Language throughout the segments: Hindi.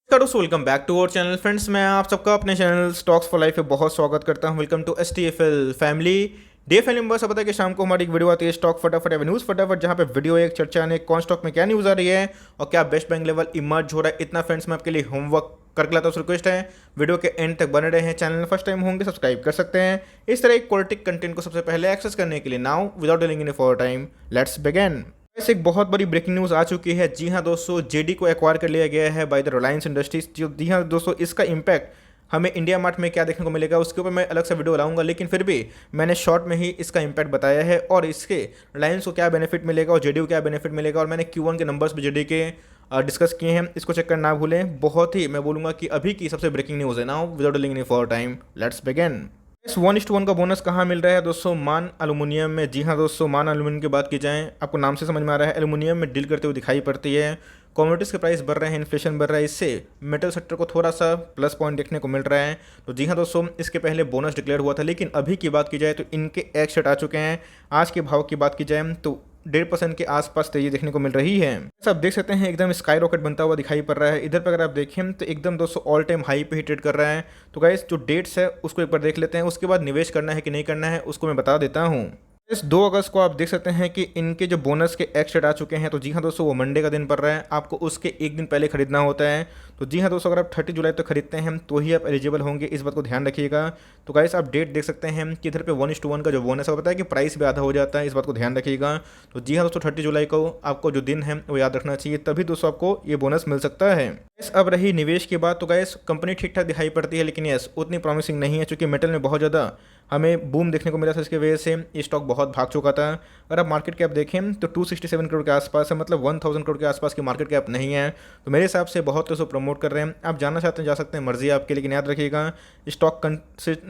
दोस्तों welcome back to our channel friends. मैं आप सबका अपने चैनल स्टॉक्स फॉर लाइफ में बहुत स्वागत करता हूं। Welcome to STFL family. The family में बस पता है कि शाम को हमारी एक वीडियो आती है स्टॉक फटाफट न्यूज़ फटाफट, जहां पे वीडियो एक चर्चा ने कौन स्टॉक में क्या न्यूज़ आ रही है और क्या बेस्ट बैंक लेवल इमर्ज हो रहा है। इतना फ्रेंड्स मैं आपके लिए होमवर्क करके लाता हूँ। रिक्वेस्ट है वीडियो के एंड तक बने रहे हैं। चैनल में फर्स्ट टाइम होंगे सब्सक्राइब कर सकते हैं। इस तरह एक क्वालिटी कंटेंट को सबसे पहले एक्सेस करने के लिए now without delaying any for time let's begin. वैसे एक बहुत बड़ी ब्रेकिंग न्यूज़ आ चुकी है। जी हाँ दोस्तों, जेडी को एक्वायर कर लिया गया है बाय द रिलायंस इंडस्ट्रीज। जी हाँ दोस्तों, इसका इम्पैक्ट हमें इंडिया मार्ट में क्या देखने को मिलेगा उसके ऊपर मैं अलग से वीडियो लाऊंगा, लेकिन फिर भी मैंने शॉर्ट में ही इसका इम्पैक्ट बताया है और इसके रिलायंस को क्या बेनिफिट मिलेगा और जेडी को क्या बेनिफिट मिलेगा। और मैंने Q1 के नंबर्स भी जेडी के डिस्कस किए हैं, इसको चेक करना ना भूलें। बहुत ही मैं बोलूँगा कि अभी की सबसे ब्रेकिंग न्यूज़ है ना, without delaying any for time let's begin. इस 1:1 का बोनस कहाँ मिल रहा है दोस्तों? मान एल्यूमिनियम में। जी हाँ दोस्तों, मान एल्यूमिनियम की बात की जाए, आपको नाम से समझ में आ रहा है एल्यूमिनियम में डील करते हुए दिखाई पड़ती है। कमोडिटीज़ के प्राइस बढ़ रहे हैं, इन्फ्लेशन बढ़ रहा है, इससे मेटल सेक्टर को थोड़ा सा प्लस पॉइंट देखने को मिल रहा है। तो जी हाँ दोस्तों, इसके पहले बोनस डिक्लेयर हुआ था, लेकिन अभी की बात की जाए तो इनके एक शेट आ चुके हैं। आज के भाव की बात की जाए तो 1.5% के आसपास तेजी देखने को मिल रही है। आप देख सकते हैं एकदम स्काई रॉकेट बनता हुआ दिखाई पड़ रहा है। इधर पर अगर आप देखें तो एकदम दोस्तों ऑल टाइम हाई पे ही ट्रेड कर रहा है। तो गाइस जो डेट्स है उसको एक बार देख लेते हैं, उसके बाद निवेश करना है कि नहीं करना है उसको मैं बता देता हूँ। इस 2 अगस्त को आप देख सकते हैं कि इनके जो बोनस के एक्स डेट आ चुके हैं। तो जी हाँ दोस्तों, वो मंडे का दिन पड़ रहा है, आपको उसके एक दिन पहले खरीदना होता है। तो जी हाँ दोस्तों, अगर आप 30 जुलाई तक खरीदते हैं तो ही आप एलिजिबल होंगे, इस बात को ध्यान रखिएगा। तो गाइस आप डेट देख सकते हैं कि इधर पे 1:1 का जो बोनस है वो पता है कि प्राइस भी आधा हो जाता है, इस बात को ध्यान रखिएगा। तो जी हाँ दोस्तों, 30 जुलाई को आपको जो दिन है वो याद रखना चाहिए, तभी दोस्तों आपको ये बोनस मिल सकता है। अब रही निवेश की बात, तो गाइस कंपनी ठीक ठाक दिखाई पड़ती है, लेकिन यस उतनी प्रॉमिसिंग नहीं है, क्योंकि मेटल में बहुत ज़्यादा हमें बूम देखने को मिला था, इसकी वजह से ये स्टॉक बहुत भाग चुका था। अगर आप मार्केट कैप देखें तो 267 करोड़ के आसपास है, मतलब 1000 करोड़ के आसपास की मार्केट कैप नहीं है। तो मेरे हिसाब से बहुत तो प्रमोट कर रहे हैं, आप जाना चाहते हैं जा सकते हैं, मर्जी आपके। लेकिन याद रखिएगा स्टॉक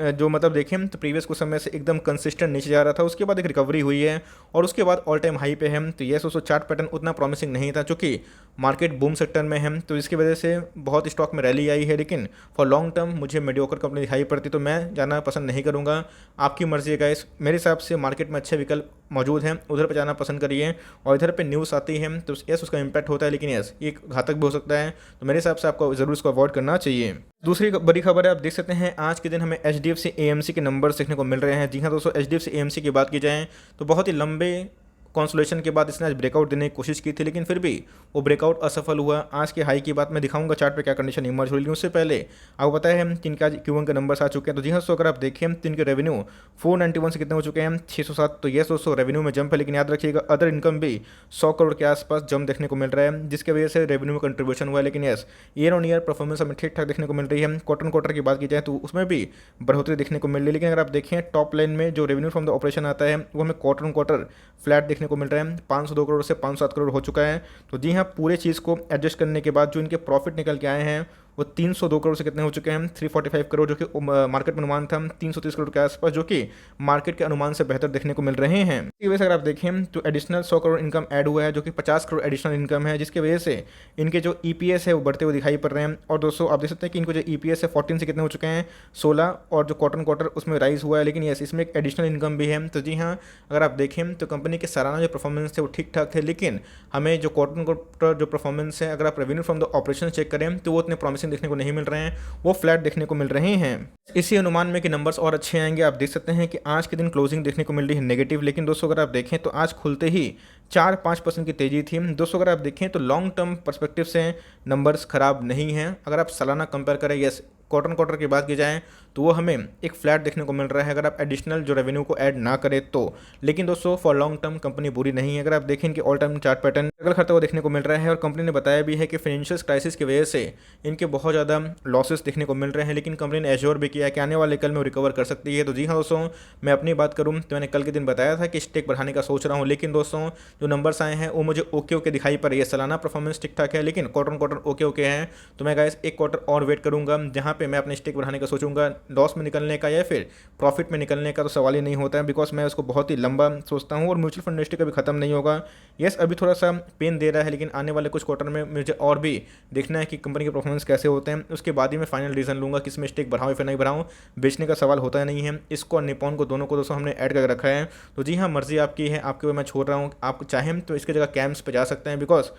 जो मतलब देखें तो प्रीवियस कुछ समय से एकदम कंसिस्टेंट नीचे जा रहा था, उसके बाद एक रिकवरी हुई है और उसके बाद ऑल टाइम हाई पे है। तो ये दोस्तों चार्ट पैटर्न उतना प्रॉमिसिंग नहीं था, चूँकि मार्केट बूम सेक्टर में है, तो इसकी वजह से बहुत स्टॉक में रैली आई है। लेकिन फॉर लॉन्ग टर्म मुझे मीडियोकर कंपनी दिखाई पड़ती, तो मैं जाना पसंद नहीं करूँगा। आपकी मर्जी है गाइस, मेरे हिसाब से मार्केट में अच्छे विकल्प मौजूद हैं, उधर पर जाना पसंद करिए। और इधर पे न्यूज़ आती है तो यस उसका इम्पैक्ट होता है, लेकिन यस ये घातक भी हो सकता है। तो मेरे हिसाब से आपको ज़रूर इसको अवॉइड करना चाहिए। दूसरी बड़ी खबर है, आप देख सकते हैं आज के दिन हमें HDFC AMC के नंबर्स देखने को मिल रहे हैं। जी हाँ दोस्तों, HDFC AMC की बात की जाए तो बहुत ही लंबे कॉन्सोलेशन के बाद इसने आज ब्रेकआउट देने की कोशिश की थी, लेकिन फिर भी वो ब्रेकआउट असफल हुआ। आज के हाई की बात मैं दिखाऊंगा चार्ट पे क्या कंडीशन इमर्ज हुई, लेकिन उससे पहले आपको पता है कि इनका Q1 के नंबर्स आ चुके हैं। तो जी हाँ दोस्तों, अगर आप देखें तो इनके रेवेन्यू 491 से कितने हो चुके हैं, 607। तो यस दोस्तों रेवेन्यू में जंप है, लेकिन याद रखिएगा अदर इनकम भी 100 करोड़ के आसपास जंप देखने को मिल रहा है, जिसकी वजह से रेवेन्यू में कंट्रीब्यूशन हुआ है। लेकिन yes year on year performance हमें ठीक ठाक देखने को मिल रही है। क्वार्टर की बात की जाए तो उसमें भी बढ़ोतरी देखने को मिल रही है। लेकिन अगर आप देखें टॉप लाइन में जो रेवेन्यू फ्रॉम द ऑपरेशन आता है वो हमें क्वार्टर फ्लैट देखने को मिल रहा है, 502 करोड़ से 507 करोड़ हो चुका है। तो जी हाँ, पूरे चीज़ को एडजस्ट करने के बाद जो इनके प्रॉफिट निकल के आए हैं वो 302 करोड़ से कितने हो चुके हैं, 345 करोड़, जो कि मार्केट में अनुमान था 330 करोड़ के आसपास, जो कि मार्केट के अनुमान से बेहतर देखने को मिल रहे हैं। इसी वजह से अगर आप देखें तो एडिशनल 100 करोड़ इनकम ऐड हुआ है, जो कि 50 करोड़ एडिशनल इनकम है, जिसकी वजह से इनके जो EPS है वो बढ़ते हुए दिखाई पड़ रहे हैं। और दोस्तों आप देख सकते हैं कि इनको जो EPS है 14 से कितने हो चुके हैं, 16, और जो क्वार्टर उसमें राइज हुआ है। लेकिन यस इसमें एक एडिशनल इनकम भी है। तो जी हाँ, अगर आप देखें तो कंपनी के सालाना जो परफॉर्मेंस थे वो ठीक ठाक थे, लेकिन हमें जो क्वार्टर जो परफॉर्मेंस है, अगर आप revenue from the operation check करें तो वो उतने प्रॉमिसिंग देखने को नहीं मिल रहे हैं, वो फ्लैट देखने को मिल रहे हैं। इसी अनुमान में कि नंबर्स और अच्छे आएंगे। आप देख सकते हैं कि आज के दिन क्लोजिंग देखने को मिल रही है नेगेटिव, लेकिन दोस्तों अगर आप देखें तो आज खुलते ही 4-5% की तेजी थी। दोस्तों अगर आप देखें तो लॉन्ग टर्म पर्सपेक्टिव से नंबर्स खराब नहीं हैं। अगर आप सालाना कंपेयर करें, यस क्वार्टर की बात की जाए तो वो हमें एक फ्लैट देखने को मिल रहा है, अगर आप एडिशनल जो रेवेन्यू को ऐड ना करें तो। लेकिन दोस्तों फॉर लॉन्ग टर्म कंपनी बुरी नहीं है। अगर आप देखें कि all time chart pattern struggle करते हुए देखने को मिल रहा है, और कंपनी ने बताया भी है कि फाइनेंशियल क्राइसिस की वजह से इनके बहुत ज़्यादा लॉसेस देखने को मिल रहे हैं, लेकिन कंपनी ने एश्योर भी किया कि आने वाले कल में रिकवर कर सकती है। तो जी हाँ दोस्तों, मैं अपनी बात करूँ तो मैंने कल के दिन बताया था कि स्टेक बढ़ाने का सोच रहा हूँ, लेकिन दोस्तों जो नंबर्स आए हैं वो मुझे ओके दिखाई पड़ रही है। सालाना परफॉर्मेंस ठीक ठाक है, लेकिन क्वार्टर ओके है। तो मैं गाइस एक क्वार्टर और वेट करूँगा, जहाँ पे मैं अपने स्टेक बढ़ाने का सोचूंगा। लॉस में निकलने का या फिर प्रॉफिट में निकलने का तो सवाल ही नहीं होता है, बिकॉज मैं उसको बहुत ही लंबा सोचता हूँ, और म्यूचुअल फंड इंडस्ट्री कभी खत्म नहीं होगा। यस अभी थोड़ा सा पेन दे रहा है, लेकिन आने वाले कुछ क्वार्टर में मुझे और भी देखना है कि कंपनी के परफॉर्मेंस कैसे होते हैं, उसके बाद ही मैं फाइनल डिसीजन लूँगा कि इसमें स्टेक बढ़ाऊँ या फिर नहीं बढ़ाऊँ। बेचने का सवाल होता नहीं है। इसको और निपॉन को दोनों को दोस्तों हमने ऐड करके रखा है। तो जी हाँ, मर्जी आपकी है, आपके ऊपर मैं छोड़ रहा हूँ। आप चाहें तो इसकी जगह कैम्स पे जा सकते हैं, बिकॉज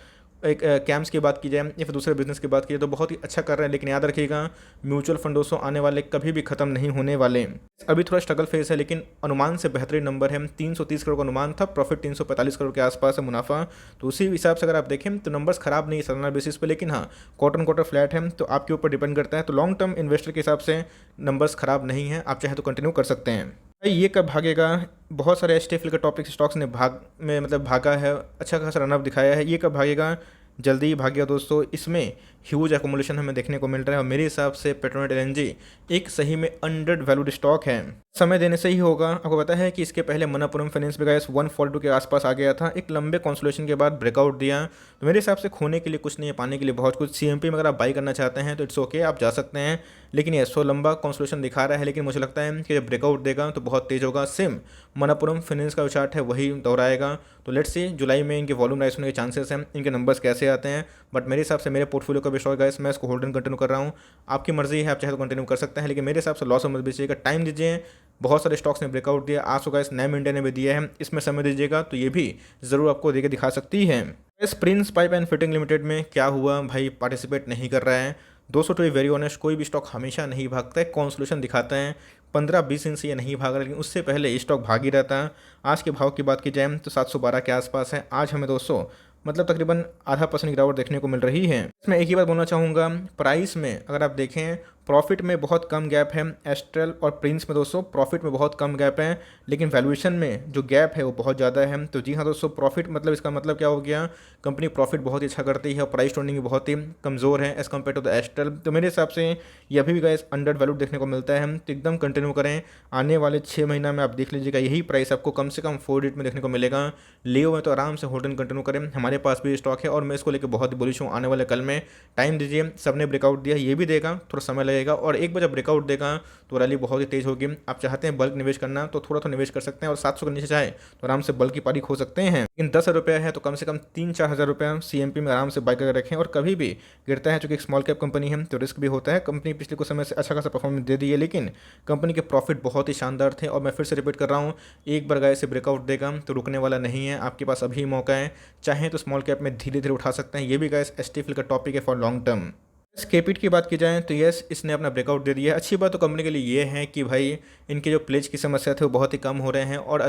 एक कैम्स की बात की जाए या फिर दूसरे बिजनेस की बात की जाए तो बहुत ही अच्छा कर रहे हैं। लेकिन याद रखिएगा, म्यूचुअल फंड दोस्तों आने वाले कभी भी खत्म नहीं होने वाले। अभी थोड़ा स्ट्रगल फेस है, लेकिन अनुमान से बेहतरीन नंबर है। 330 करोड़ का अनुमान था, प्रॉफिट 345 करोड़ के आसपास है मुनाफा। तो उसी हिसाब से अगर आप देखें तो नंबर्स खराब नहीं है सालाना बेसिस पे, लेकिन हाँ क्वार्टर क्वार्टर फ्लैट है, तो आपके ऊपर डिपेंड करता है। तो लॉन्ग टर्म इन्वेस्टर के हिसाब से नंबर्स खराब नहीं है, आप चाहे तो कंटिन्यू कर सकते हैं। भाई ये कब भागेगा? बहुत सारे एचटीएफएल के टॉपिक स्टॉक्स ने भागा है, अच्छा खासा रनअप दिखाया है। ये कब भागेगा? जल्दी ही भागेगा दोस्तों। इसमें ह्यूज एकोमुलेशन हमें देखने को मिल रहा है और मेरे हिसाब से पेट्रोनेट एलएनजी एक सही में अंडर वैल्यूड स्टॉक है, समय देने से ही होगा। आपको पता है कि इसके पहले मनापुरम फाइनेंस भी गाइस 142 के आसपास आ गया था, एक लंबे कॉन्सोलेशन के बाद ब्रेकआउट दिया। तो मेरे हिसाब से खोने के लिए कुछ नहीं है, पाने के लिए बहुत कुछ। सीएमपी में अगर आप बाई करना चाहते हैं तो इट्स ओके, आप जा सकते हैं। लेकिन ये सो लंबा कॉन्सोलेशन दिखा रहा है, लेकिन मुझे लगता है कि जब ब्रेकआउट देगा तो बहुत तेज होगा। सेम मनापुरम फाइनेंस का जो चार्ट है वही दोहराएगा। तो लेट्स सी जुलाई में इनके वॉल्यूम राइज होने के चांसेस हैं, इनके नंबर्स कैसे आते हैं। बट मेरे हिसाब से मेरे पोर्टफोलियो का भी स्टॉक गाइस, मैं इसको होल्ड एंड कंटिन्यू कर रहा हूँ। आपकी मर्जी है, आप चाहे तो कंटिन्यू कर सकते हैं, लेकिन मेरे हिसाब से लॉस मत बेचिएगा, टाइम दीजिए। बहुत सारे स्टॉक्स ने ब्रेकआउट दिया, आज तो गाइस नैम इंडिया ने भी दिया है, इसमें समय दीजिएगा तो ये भी ज़रूर आपको देके दिखा सकती है। इस Prince pipe and fitting limited में क्या हुआ भाई? पार्टिसिपेट नहीं कर रहा है दोस्तों। टू बी वेरी ऑनेस्ट, कोई भी स्टॉक हमेशा नहीं भागता है, कॉन्सोलेशन दिखाता है। 15-20 दिन से ये नहीं भागा, लेकिन उससे पहले स्टॉक भाग ही रहता है। आज के भाव की बात की जाए तो 712 के आसपास है। आज हमें दोस्तों तकरीबन आधा % गिरावट देखने को मिल रही है। इसमें एक ही बात बोलना चाहूँगा, प्राइस में अगर आप देखें प्रॉफिट में बहुत कम गैप है। एस्ट्रल और प्रिंस में दोस्तों प्रॉफिट में बहुत कम गैप है, लेकिन वैल्यूएशन में जो गैप है वो बहुत ज़्यादा है। तो जी हाँ दोस्तों, प्रॉफिट इसका मतलब क्या हो गया? कंपनी प्रॉफिट बहुत ही अच्छा करती है और प्राइस ट्रेंडिंग भी बहुत ही कमज़ोर है as compare to the Astral. तो मेरे हिसाब से ये अभी भी गाइस अंडर वैल्यूड देखने को मिलता है। तो एकदम कंटिन्यू करें, आने वाले 6 महीना में आप देख लीजिएगा यही प्राइस आपको कम से कम 4 डिजिट में देखने को मिलेगा। लियो में तो आराम से होल्ड एंड कंटिन्यू करें, हमारे पास भी स्टॉक है और मैं इसको लेकर बहुत ही बुलिश हूँ। आने वाले कल में टाइम दीजिए, सबने ब्रेकआउट दिया, ये भी देगा, थोड़ा समय लगेगा और एक बार जब ब्रेकआउट देगा तो रैली बहुत ही तेज होगी। आप चाहते हैं बल्क निवेश करना तो थोड़ा निवेश कर सकते हैं और 700 के नीचे चाहे तो आराम से बल्क की पारी खो सकते हैं। लेकिन 10 रुपये है तो कम से कम 3-4 हज़ार रुपये सीएमपी में आराम से बाई करके रखें। और कभी भी गिरता है, चूँकि एक स्मॉल कैप कंपनी है तो रिस्क भी होता है। कंपनी पिछले कुछ समय से अच्छा खासा परफॉर्मेंस दे दी है, लेकिन कंपनी के प्रॉफिट बहुत ही शानदार थे। और मैं फिर से रिपीट कर रहा हूँ, एक बार गाय से ब्रेकआउट देगा तो रुकने वाला नहीं है, आपके पास अभी मौका है। चाहे तो स्मॉल कैप में धीरे धीरे उठा सकते हैं। ये भी गाइस एसटीएफएल का टॉपिक है फॉर लॉन्ग टर्म। केपिट की बात की जाए तो यस, इसने अपना ब्रेकआउट दे दिया है। अच्छी बात तो कंपनी के लिए ये है कि भाई इनके जो प्लेज की समस्या थे वो बहुत ही कम हो रहे हैं। और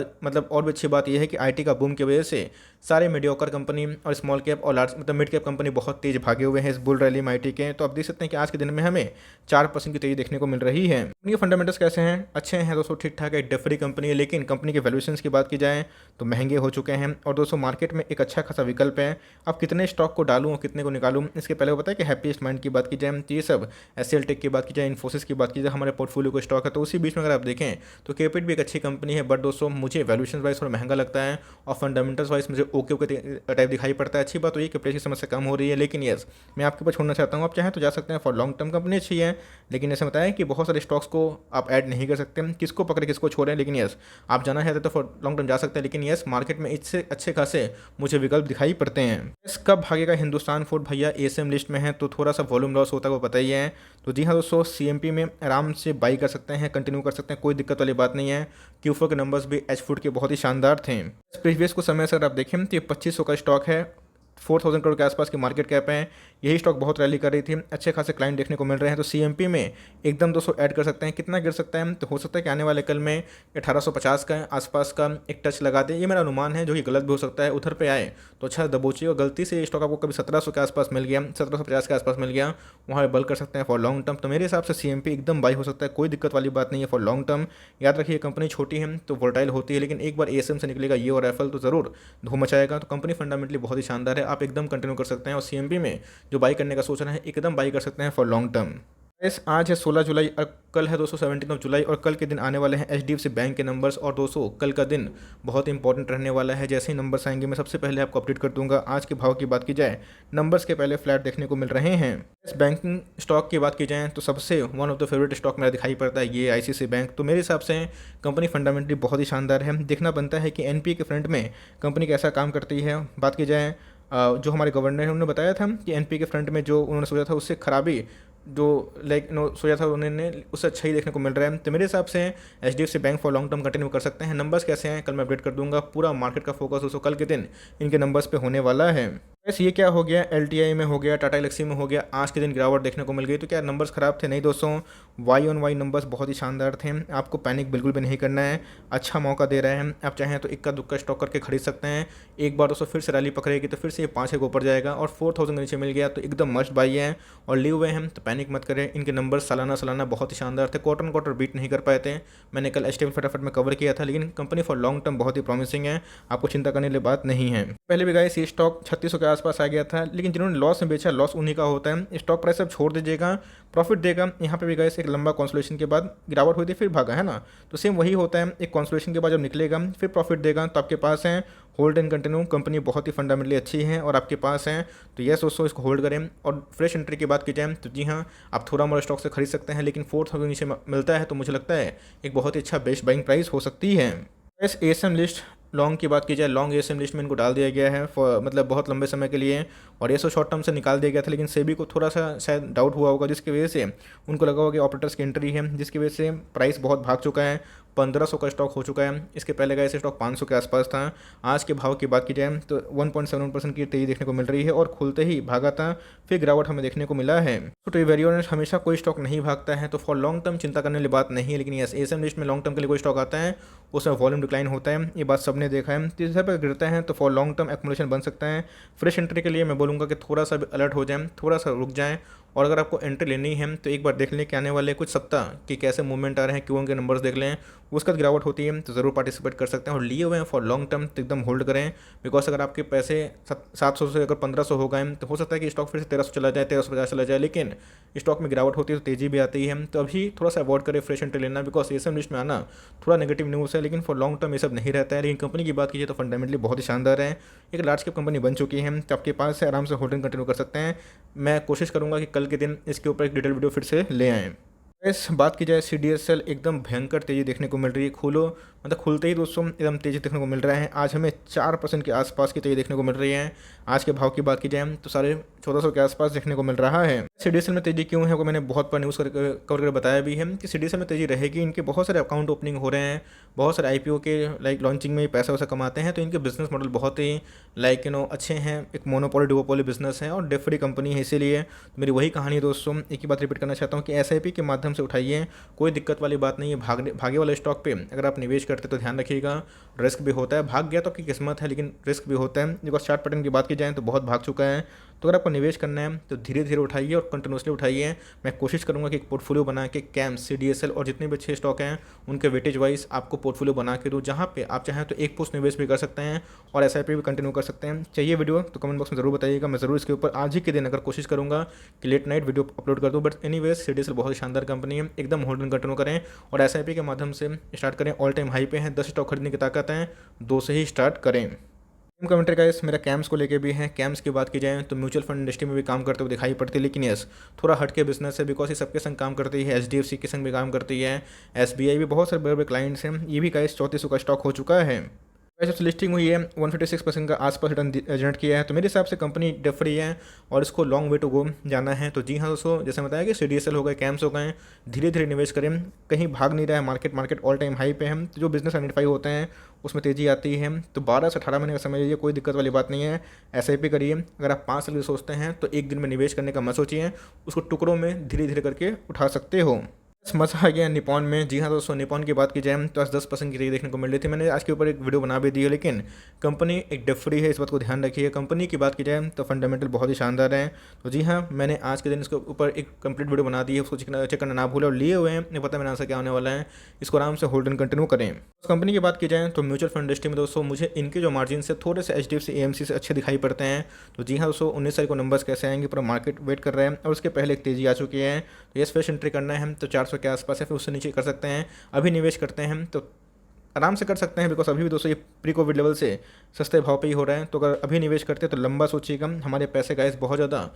और भी अच्छी बात यह है कि आईटी का बूम की वजह से सारे मीडियोकर कंपनी और स्मॉल कैप और लार्ज मिड कैप कंपनी बहुत तेज भागे हुए हैं इस बुल रैली में आईटी के। तो आप देख सकते हैं कि आज के दिन में हमें 4% की तेजी देखने को मिल रही है। कंपनी के फंडामेंटल्स कैसे हैं? अच्छे हैं दोस्तों, ठीक ठाक है, डेफरी कंपनी है। लेकिन कंपनी के वैल्यूएशन की बात की जाए तो महंगे हो चुके हैं। और दोस्तों मार्केट में एक अच्छा खासा विकल्प है, अब कितने स्टॉक को डालूँ और कितने को निकालूँ। इसके पहले बताया कि हैप्पीएस्ट माइंड की बात की जाए तो ये सब एसएल टेक की बात की जाए, इन्फोसिस की बात की जाए, हमारे पोर्टफोलियो को स्टॉक है। तो उसी बीच में अगर आप देखें तो केपिट भी एक अच्छी कंपनी है। बट दोस्तों मुझे वैल्यूएशन वाइज थोड़ा महंगा लगता है और फंडामेंटल्स वाइज मुझे ओके टाइप दिखाई पड़ता है। अच्छी बात तो ये कि प्लेस की समस्या कम हो रही है। लेकिन यस, मैं आपके ऊपर छोड़ना चाहता हूँ, आप चाहें तो जा सकते हैं फॉर लॉन्ग टर्म, कंपनी अच्छी है। लेकिन ऐसे बताया कि बहुत सारे स्टॉक्स को आप ऐड नहीं कर सकते, किसको पकड़े किसको छोड़ें। लेकिन यस, आप जाना चाहते तो फॉर लॉन्ग टर्म जा सकते हैं। लेकिन यस, मार्केट में इससे अच्छे खासे मुझे विकल्प दिखाई पड़ते हैं। कब भागेगा हिंदुस्तान फूड? भैया एसएम लिस्ट में है तो थोड़ा सा वॉल्यूम लॉस होता है, वो पता ही है। तो जी हाँ दोस्तों, सीएमपी में आराम से बाई कर सकते हैं, कंटिन्यू कर सकते हैं, कोई दिक्कत वाली बात नहीं है। Q4 के नंबर्स भी एच फूड के बहुत ही शानदार थे। प्रीवियस को समय से अगर आप देखें तो ये 2500 का स्टॉक है, 4000 करोड़ के आसपास की मार्केट कैप है। यही स्टॉक बहुत रैली कर रही थी, अच्छे खासे क्लाइंट देखने को मिल रहे हैं। तो सीएमपी में एकदम 200 ऐड कर सकते हैं। कितना गिर सकता है? तो हो सकता है कि आने वाले कल में 1850 का आसपास का एक टच लगा दे। ये मेरा अनुमान है, जो कि गलत भी हो सकता है। उधर पे आए तो अच्छा दबोचिए, और गलती से ये स्टॉक आपको कभी 1700 के आसपास मिल गया, 1750 के आसपास मिल गया, वहाँ पर बल्क कर सकते हैं फॉर लॉन्ग टर्म। तो मेरे हिसाब से सीएमपी एकदम बाई हो सकता है, कोई दिक्कत वाली बात नहीं है फॉर लॉन्ग टर्म। याद रखिए कंपनी छोटी है तो वोल्टाइल होती है, लेकिन एक बार एएसएम से निकलेगा ये और एफएल तो ज़रूर धूम मचाएगा। तो कंपनी फंडामेंटली बहुत ही शानदार है, आप एकदम कंटिन्यू कर सकते हैं। और सीएमपी में जो बाई करने का सोच रहे हैं एकदम बाई कर सकते हैं फॉर लॉन्ग टर्म। आज है 16 जुलाई और कल है दोस्तों 17 जुलाई, और कल के दिन आने वाले हैं एचडीएफसी बैंक के नंबर्स। और दोस्तों कल का दिन बहुत इंपॉर्टेंट रहने वाला है, जैसे ही नंबर्स आएंगे मैं सबसे पहले आपको अपडेट कर दूंगा। आज के भाव की बात की जाए, नंबर्स के पहले फ्लैट देखने को मिल रहे हैं। इस बैंकिंग स्टॉक की बात की जाए तो सबसे one of the favourite stock मेरा दिखाई पड़ता है ये आईसीआईसीआई बैंक। तो मेरे हिसाब से कंपनी फंडामेंटली बहुत ही शानदार है। देखना बनता है कि एनपीए के फ्रंट में कंपनी कैसा काम करती है। बात की जाए जो हमारे गवर्नर हैं उन्होंने बताया था कि एनपीए के फ्रंट में जो उन्होंने सोचा था उससे खराबी जो लाइक सोचा था उन्होंने उससे अच्छा ही देखने को मिल रहा है। तो मेरे हिसाब से HDFC bank for long term continue कर सकते हैं। नंबर्स कैसे हैं कल मैं अपडेट कर दूंगा। पूरा मार्केट का फोकस दोस्तों कल के दिन इनके नंबर्स पे होने वाला है। वैसे ये क्या हो गया, LTI में हो गया, टाटा एलेक्सी में हो गया, आज के दिन गिरावट देखने को मिल गई। तो क्या नंबर्स खराब थे? नहीं दोस्तों, वाई ऑन वाई नंबर्स बहुत ही शानदार थे। आपको पैनिक बिल्कुल भी नहीं करना है, अच्छा मौका दे रहे हैं। आप चाहें तो इक्का दुक्का स्टॉक करके खरीद सकते हैं। एक बार दोस्तों फिर से रैली पकड़ेगी तो फिर से ये 5 के ऊपर जाएगा और 4000 के नीचे मिल गया तो एकदम मस्ट बाई है और ली हुए हैं। तो पैनिक मत करें। इनके नंबर्स सालाना बहुत ही शानदार थे, क्वार्टर बीट नहीं कर पाए थे। मैंने कल एस्टेबल फटाफट में कवर किया था, लेकिन कंपनी फॉर लॉन्ग टर्म बहुत ही प्रॉमिसिंग है, आपको चिंता करने वाली बात नहीं है। पहले भी गाइस ये स्टॉक 3600 के आसपास आ गया था, लेकिन जिन्होंने लॉस में बेचा लॉस उन्हीं का होता है। स्टॉक प्राइस अब छोड़ दीजिएगा, प्रॉफिट देगा। यहाँ पे भी गाइस एक लंबा कंसोलिडेशन के बाद गिरावट हुई थी फिर भागा है ना, तो सेम वही होता है। एक कंसोलिडेशन के बाद जब निकलेगा फिर प्रॉफिट देगा तो आपके पास है होल्ड एंड कंटिन्यू। कंपनी बहुत ही फंडामेंटली अच्छी है और आपके पास है, तो यस दोस्तों इसको होल्ड करें। और फ्रेश एंट्री की बात की जाए तो जी हाँ, आप थोड़ा मोड़ा स्टॉक से खरीद सकते हैं, लेकिन 4000 नीचे मिलता है तो मुझे लगता है एक बहुत ही अच्छा बेस्ट बाइंग प्राइस हो सकती है। इस ASM लिस्ट लॉन्ग की बात की जाए, लॉन्ग ASM लिस्ट में इनको डाल दिया गया है मतलब बहुत लंबे समय के लिए, और ये शॉर्ट टर्म से निकाल दिया गया था। लेकिन सेबी को थोड़ा सा शायद डाउट हुआ होगा, जिसकी वजह से उनको लगा होगा कि ऑपरेटर्स की एंट्री है, जिसकी वजह से प्राइस बहुत भाग चुका है। 1500 का स्टॉक हो चुका है। इसके पहले का ऐसे स्टॉक 500 के आसपास था। आज के भाव की बात की जाए तो 1.7% की तेजी देखने को मिल रही है और खुलते ही भागा था, फिर गिरावट हमें देखने को मिला है। तो वेरी ऑनेस्ट, हमेशा कोई स्टॉक नहीं भागता है, तो फॉर लॉन्ग टर्म चिंता करने वाली बात नहीं है। लेकिन यस, ASM लिस्ट में लॉन्ग टर्म के लिए कोई स्टॉक आता है उसमें वॉल्यूम डिक्लाइन होता है, ये बात सबने देखा है। तीसरे पर गिरता है तो फॉर लॉन्ग टर्म एक्मुलेशन बन सकता है। फ्रेश एंट्री के लिए मैं बोलूँगा कि थोड़ा सा अलर्ट हो जाए, थोड़ा सा रुक जाएँ, और अगर आपको एंट्री लेनी है तो एक बार देख लें कि आने वाले कुछ सप्ताह कि कैसे मूवमेंट आ रहे हैं, क्यों के नंबर्स देख लें, उसका गिरावट होती है तो ज़रूर पार्टिसिपेट कर सकते हैं। और लिए हुए हैं फॉर लॉन्ग टर्म तो एकदम होल्ड करें, बिकॉज अगर आपके पैसे 700 से अगर 1500 हो गए तो हो सकता है कि स्टॉक फिर से 1300 चला जाए, 1350 चला जाए। लेकिन स्टॉक में गिरावट होती है तो तेज़ी भी आती है, तो अभी थोड़ा सा अवॉइड करें फ्रेश एंट्री लेना, बिकॉज ASM लिस्ट में आना थोड़ा नेगेटिव न्यूज़ है। लेकिन फॉर लॉन्ग टर्म ये सब नहीं रहता है। लेकिन कंपनी की बात कीजिए तो फंडामेंटली बहुत ही शानदार है, एक लार्ज कैप कंपनी बन चुकी है, तो आपके पास से आराम से होल्डिंग कंटिन्यू कर सकते हैं। मैं कोशिश करूँगा कि कल के दिन इसके ऊपर एक डिटेल वीडियो फिर से ले आएँ। इस बात की जाए CDSL एकदम भयंकर तेज़ी देखने को मिल रही है। मतलब खुलते ही दोस्तों एकदम तेज़ी देखने को मिल रहा है। आज हमें 4% के आसपास की तेज़ी देखने को मिल रही है। आज के भाव की बात की जाए तो 1450 के आसपास देखने को मिल रहा है। CDSL में तेज़ी क्यों है वो मैंने बहुत बार न्यूज़ कवर कर बताया भी है कि CDSL में तेज़ी रहेगी। इनके बहुत सारे अकाउंट ओपनिंग हो रहे हैं, बहुत सारे IPO के लाइक लॉन्चिंग में पैसा वैसा कमाते हैं, तो इनके बिजनेस मॉडल बहुत ही लाइक अच्छे हैं। एक मोनोपोली डुओपोली बिजनेस है और डेट फ्री कंपनी है, इसीलिए मेरी वही कहानी है दोस्तों। एक ही बात रिपीट करना चाहता हूँ कि SIP के माध्यम से उठाइए, कोई दिक्कत वाली बात नहीं है। भागे वाले स्टॉक पे अगर आप निवेश करते तो ध्यान रखिएगा, रिस्क भी होता है। भाग गया तो आपकी किस्मत है, लेकिन रिस्क भी होता है। बिकॉज चार्ट पैटर्न की बात की जाए तो बहुत भाग चुका है, तो अगर आपको निवेश करना है तो धीरे धीरे उठाइए और कंटिन्यूसली उठाइए। मैं कोशिश करूंगा कि एक पोर्टफोलियो बना के कैम्स, CDSL और जितने भी अच्छे स्टॉक हैं उनके वेटेज वाइज आपको पोर्टफोलियो बना के दूँ, जहाँ पे आप चाहें तो एक पोस्ट निवेश भी कर सकते हैं और SIP भी कंटिन्यू कर सकते हैं। चाहिए वीडियो तो कमेंट बॉक्स में ज़रूर बताइएगा, मैं ज़रूर इसके ऊपर आज ही के दिन अगर कोशिश करूँगा कि लेट नाइट वीडियो अपलोड कर दूँ। बट एनीवेज CDSL बहुत ही शानदार कंपनी है, एकदम होल्डिंग कंटिन्यू करें और SIP के माध्यम से स्टार्ट करें। ऑल टाइम हाई पे हैं, 10 स्टॉक खरीदने की ताकत है, 2 से ही स्टार्ट करें। कमेंट्री का मेरा कैम्स को लेके भी है। कैम्स की बात की जाए तो म्यूचुअल फंड इंडस्ट्री में भी काम करते हुए दिखाई पड़ती है, लेकिन यस थोड़ा हट के बिजनेस है, बिकॉज ये सबके संग काम करती है। HDFC के संग भी काम करती है, SBI भी, बहुत सारे बड़े बड़े क्लाइंट्स हैं। ये भी 3400 का स्टॉक हो चुका है। वैसे लिस्टिंग हुई है, 156% का आसपास रिटर्न जनरेट किया है, तो मेरे हिसाब से कंपनी डेट फ्री है और इसको लॉन्ग वे टू गो जाना है। तो जी हाँ दोस्तों, जैसे बताया कि CDSL हो गए, कैम्स हो गए, धीरे धीरे निवेश करें, कहीं भाग नहीं रहा है मार्केट ऑल टाइम हाई पे है। तो जो बिजनेस आइडेंटिफाई होते हैं उसमें तेज़ी आती है, तो 12 से 18 महीने का समय लीजिए, कोई दिक्कत वाली बात नहीं है। SIP करिए। अगर आप 5 साल की सोचते हैं तो एक दिन में निवेश करने का मत सोचिए, उसको टुकड़ों में धीरे धीरे करके उठा सकते हो। मज़ा आ गया निपॉन में। जी हाँ दोस्तों, निपॉन की बात की जाए तो आज 10% की तेजी देखने को मिल रही थी। मैंने आज के ऊपर एक वीडियो बना भी दी है, लेकिन कंपनी एक डेट फ्री है, इस बात को ध्यान रखिए। कंपनी की बात की जाए तो फंडामेंटल बहुत ही शानदार है। तो जी हाँ, मैंने आज के दिन इसके ऊपर एक कंप्लीट वीडियो बना दी है, उसको चेक करना ना भूलें। और लिए हुए हैं, नहीं पता मेरा आंसर क्या होने वाला है, इसको आराम से होल्ड एंड कंटिन्यू करें। उस कंपनी की बात की जाए तो म्यूचुअल फंड इंडस्ट्री में दोस्तों मुझे इनके जो मार्जिन से थोड़े से HDFC AMC से अच्छे दिखाई पड़ते हैं। तो जी हाँ दोस्तों, 19 तारीख को नंबर्स कैसे आएंगे पूरा मार्केट वेट कर रहे हैं, और उसके पहले एक तेजी आ चुकी है। तो यस, फ्रेश एंट्री करना है तो 400 के आसपास है, फिर उससे नीचे कर सकते हैं। अभी निवेश करते हैं तो आराम से कर सकते हैं, बिकॉज अभी भी दोस्तों ये प्री कोविड लेवल से सस्ते भाव पे ही हो रहा है। तो अगर अभी निवेश करते हैं तो लंबा सोचिएगा, हमारे पैसे गाइस बहुत ज़्यादा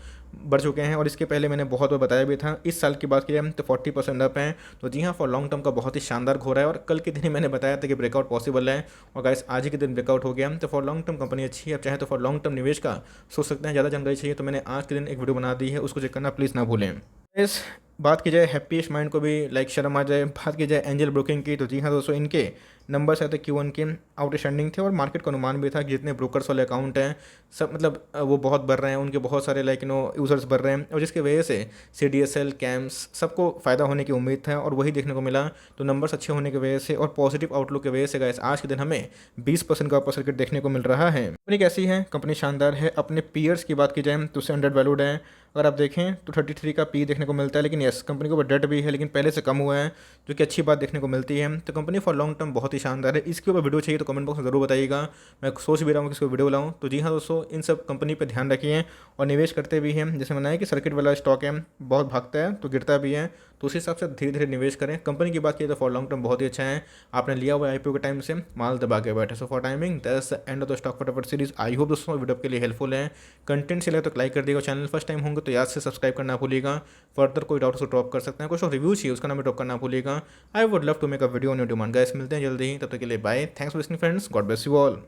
बढ़ चुके हैं। और इसके पहले मैंने बहुत बार बताया भी था, इस साल की बात की जाए तो 40% अप है। तो जी हाँ, फॉर लॉन्ग टर्म का बहुत ही शानदार घोरा है। और कल के दिन ही मैंने बताया था कि ब्रेकआउट पॉसिबल है, और गाइस आज ही के दिन ब्रेकआउट हो गया। तो फॉर लॉन्ग टर्म कंपनी अच्छी है। आप चाहे तो फॉर लॉन्ग टर्म निवेश का सोच सकते हैं। ज़्यादा जानकारी चाहिए तो मैंने आज के दिन एक वीडियो बना दी है, उसको चेक करना प्लीज़ ना भूलें। इस बात की जाए हैप्पीएस्ट माइंड को भी लाइक शर्म आ जाए, बात की जाए एंजल ब्रोकिंग की, तो जी हाँ दोस्तों, इनके नंबर्स आए थे Q1 के आउटस्टैंडिंग थे और मार्केट का अनुमान भी था कि जितने ब्रोकर्स वाले अकाउंट हैं सब मतलब वो बहुत बढ़ रहे हैं, उनके बहुत सारे लाइक यूज़र्स बढ़ रहे हैं और जिसकी वजह से CDSL कैम्स सबको फ़ायदा होने की उम्मीद था और वही देखने को मिला। तो नंबर्स अच्छे होने की वजह से और पॉजिटिव आउटलुक की वजह से गाइस आज के दिन हमें 20% का अपर सर्किट देखने को मिल रहा है। कंपनी कैसी है? कंपनी शानदार है। अपने पीयर्स की बात की जाए तो उससे अंडर वैल्यूड है। अगर आप देखें तो 33 का पी देखने को मिलता है, लेकिन यस कंपनी के ऊपर डेट भी है लेकिन पहले से कम हुआ है, जो कि अच्छी बात देखने को मिलती है। तो कंपनी फॉर लॉन्ग टर्म बहुत ही शानदार है। इसके ऊपर वीडियो चाहिए तो कमेंट बॉक्स में ज़रूर बताइएगा। मैं सोच भी रहा हूँ कि इसको वीडियो लाऊँ। तो जी हाँ दोस्तों, इन सब कंपनी पर ध्यान रखिए और निवेश करते भी हैं। जैसे मैंने कि सर्किट वाला स्टॉक है, बहुत भागता है तो गिरता भी है, तो उस हिसाब से धीरे धीरे निवेश करें। कंपनी की बात की तो फॉर लॉन्ग टर्म बहुत ही अच्छा है। आपने लिया हुआ IPO के टाइम से माल दबा के बैठे। So for timing that's the end of the stock फटाफट सीरीज। आई होप दोस्तों वीडियो आपके लिए हेल्पफुल है। कंटेंट से लगे तो लाइक कर दिएगा। चैनल फर्स्ट टाइम होंगे तो याद से सब्सक्राइब करना भूलिएगा। फर्दर कोई डाउट उसको ड्रॉप कर सकते हैं, कुछ रिव्यू चाहिए उसका नाम ड्रॉप करना भूलिएगा। I would love to make a video on your demand. Guys मिलते हैं जल्दी ही, तब तक के लिए bye. Thanks for listening friends, God bless you all.